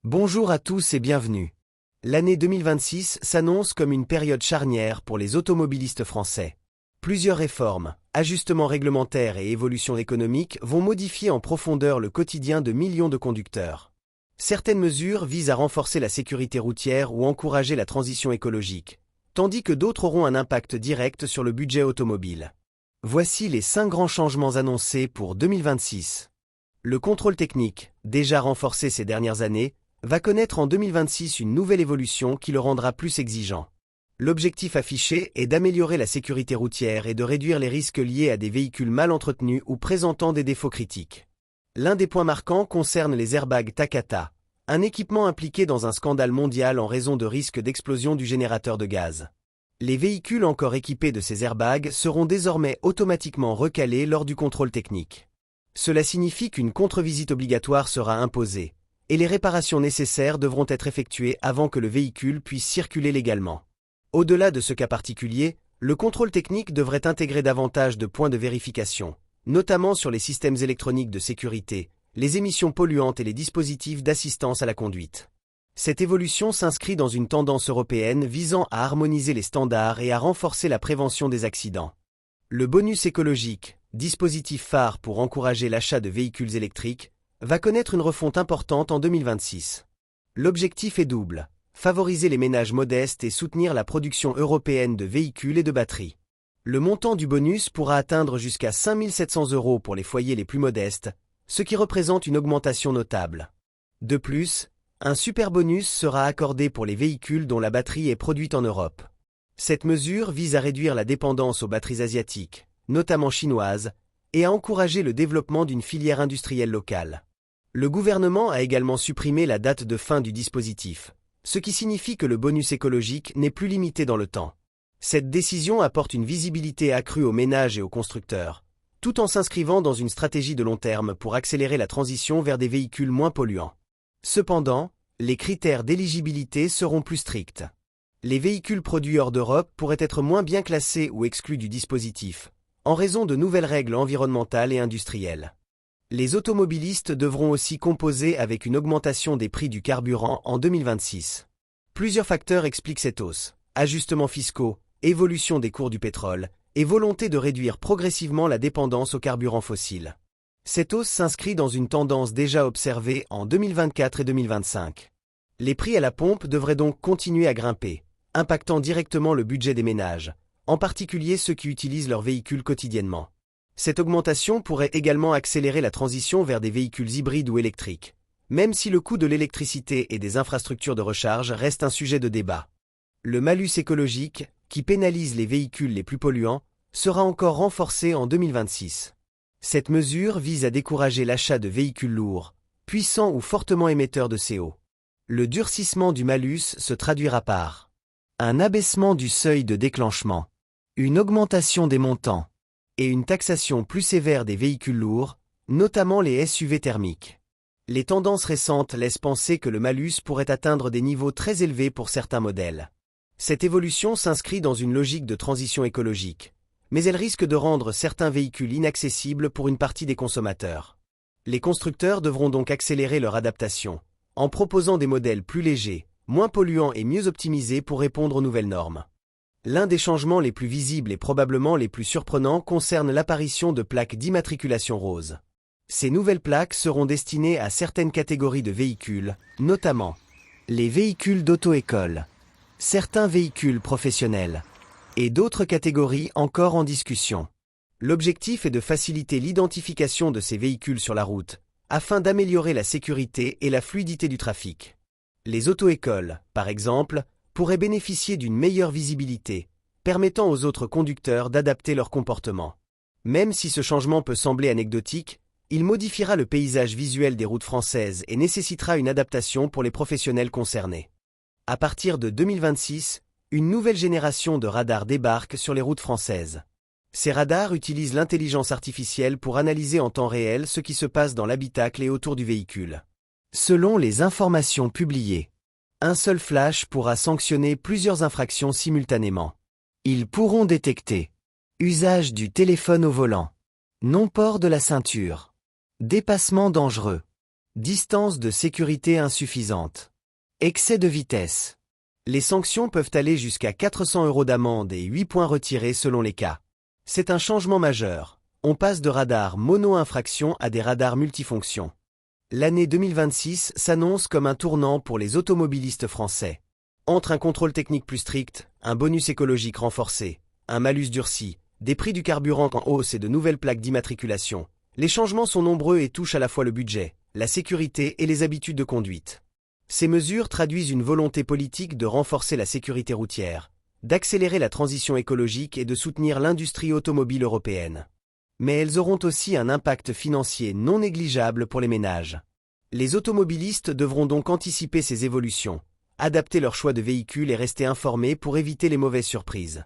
Bonjour à tous et bienvenue. L'année 2026 s'annonce comme une période charnière pour les automobilistes français. Plusieurs réformes, ajustements réglementaires et évolutions économiques vont modifier en profondeur le quotidien de millions de conducteurs. Certaines mesures visent à renforcer la sécurité routière ou encourager la transition écologique, tandis que d'autres auront un impact direct sur le budget automobile. Voici les 5 grands changements annoncés pour 2026. Le contrôle technique, déjà renforcé ces dernières années, va connaître en 2026 une nouvelle évolution qui le rendra plus exigeant. L'objectif affiché est d'améliorer la sécurité routière et de réduire les risques liés à des véhicules mal entretenus ou présentant des défauts critiques. L'un des points marquants concerne les airbags Takata, un équipement impliqué dans un scandale mondial en raison de risques d'explosion du générateur de gaz. Les véhicules encore équipés de ces airbags seront désormais automatiquement recalés lors du contrôle technique. Cela signifie qu'une contre-visite obligatoire sera imposée, et les réparations nécessaires devront être effectuées avant que le véhicule puisse circuler légalement. Au-delà de ce cas particulier, le contrôle technique devrait intégrer davantage de points de vérification, notamment sur les systèmes électroniques de sécurité, les émissions polluantes et les dispositifs d'assistance à la conduite. Cette évolution s'inscrit dans une tendance européenne visant à harmoniser les standards et à renforcer la prévention des accidents. Le bonus écologique, dispositif phare pour encourager l'achat de véhicules électriques, va connaître une refonte importante en 2026. L'objectif est double, favoriser les ménages modestes et soutenir la production européenne de véhicules et de batteries. Le montant du bonus pourra atteindre jusqu'à 5 700 € pour les foyers les plus modestes, ce qui représente une augmentation notable. De plus, un super bonus sera accordé pour les véhicules dont la batterie est produite en Europe. Cette mesure vise à réduire la dépendance aux batteries asiatiques, notamment chinoises, et à encourager le développement d'une filière industrielle locale. Le gouvernement a également supprimé la date de fin du dispositif, ce qui signifie que le bonus écologique n'est plus limité dans le temps. Cette décision apporte une visibilité accrue aux ménages et aux constructeurs, tout en s'inscrivant dans une stratégie de long terme pour accélérer la transition vers des véhicules moins polluants. Cependant, les critères d'éligibilité seront plus stricts. Les véhicules produits hors d'Europe pourraient être moins bien classés ou exclus du dispositif, en raison de nouvelles règles environnementales et industrielles. Les automobilistes devront aussi composer avec une augmentation des prix du carburant en 2026. Plusieurs facteurs expliquent cette hausse: ajustements fiscaux, évolution des cours du pétrole, et volonté de réduire progressivement la dépendance aux carburants fossiles. Cette hausse s'inscrit dans une tendance déjà observée en 2024 et 2025. Les prix à la pompe devraient donc continuer à grimper, impactant directement le budget des ménages, en particulier ceux qui utilisent leur véhicule quotidiennement. Cette augmentation pourrait également accélérer la transition vers des véhicules hybrides ou électriques, même si le coût de l'électricité et des infrastructures de recharge reste un sujet de débat. Le malus écologique, qui pénalise les véhicules les plus polluants, sera encore renforcé en 2026. Cette mesure vise à décourager l'achat de véhicules lourds, puissants ou fortement émetteurs de CO. Le durcissement du malus se traduira par un abaissement du seuil de déclenchement, une augmentation des montants, et une taxation plus sévère des véhicules lourds, notamment les SUV thermiques. Les tendances récentes laissent penser que le malus pourrait atteindre des niveaux très élevés pour certains modèles. Cette évolution s'inscrit dans une logique de transition écologique, mais elle risque de rendre certains véhicules inaccessibles pour une partie des consommateurs. Les constructeurs devront donc accélérer leur adaptation, en proposant des modèles plus légers, moins polluants et mieux optimisés pour répondre aux nouvelles normes. L'un des changements les plus visibles et probablement les plus surprenants concerne l'apparition de plaques d'immatriculation rose. Ces nouvelles plaques seront destinées à certaines catégories de véhicules, notamment les véhicules d'auto-école, certains véhicules professionnels, et d'autres catégories encore en discussion. L'objectif est de faciliter l'identification de ces véhicules sur la route, afin d'améliorer la sécurité et la fluidité du trafic. Les auto-écoles, par exemple, pourraient bénéficier d'une meilleure visibilité, permettant aux autres conducteurs d'adapter leur comportement. Même si ce changement peut sembler anecdotique, il modifiera le paysage visuel des routes françaises et nécessitera une adaptation pour les professionnels concernés. À partir de 2026, une nouvelle génération de radars débarque sur les routes françaises. Ces radars utilisent l'intelligence artificielle pour analyser en temps réel ce qui se passe dans l'habitacle et autour du véhicule. Selon les informations publiées, un seul flash pourra sanctionner plusieurs infractions simultanément. Ils pourront détecter usage du téléphone au volant, non-port de la ceinture, dépassement dangereux, Distance de sécurité insuffisante. Excès de vitesse. Les sanctions peuvent aller jusqu'à 400 € d'amende et 8 points retirés selon les cas. C'est un changement majeur. On passe de radars mono-infraction à des radars multifonctions. L'année 2026 s'annonce comme un tournant pour les automobilistes français. Entre un contrôle technique plus strict, un bonus écologique renforcé, un malus durci, des prix du carburant en hausse et de nouvelles plaques d'immatriculation, les changements sont nombreux et touchent à la fois le budget, la sécurité et les habitudes de conduite. Ces mesures traduisent une volonté politique de renforcer la sécurité routière, d'accélérer la transition écologique et de soutenir l'industrie automobile européenne. Mais elles auront aussi un impact financier non négligeable pour les ménages. Les automobilistes devront donc anticiper ces évolutions, adapter leur choix de véhicule et rester informés pour éviter les mauvaises surprises.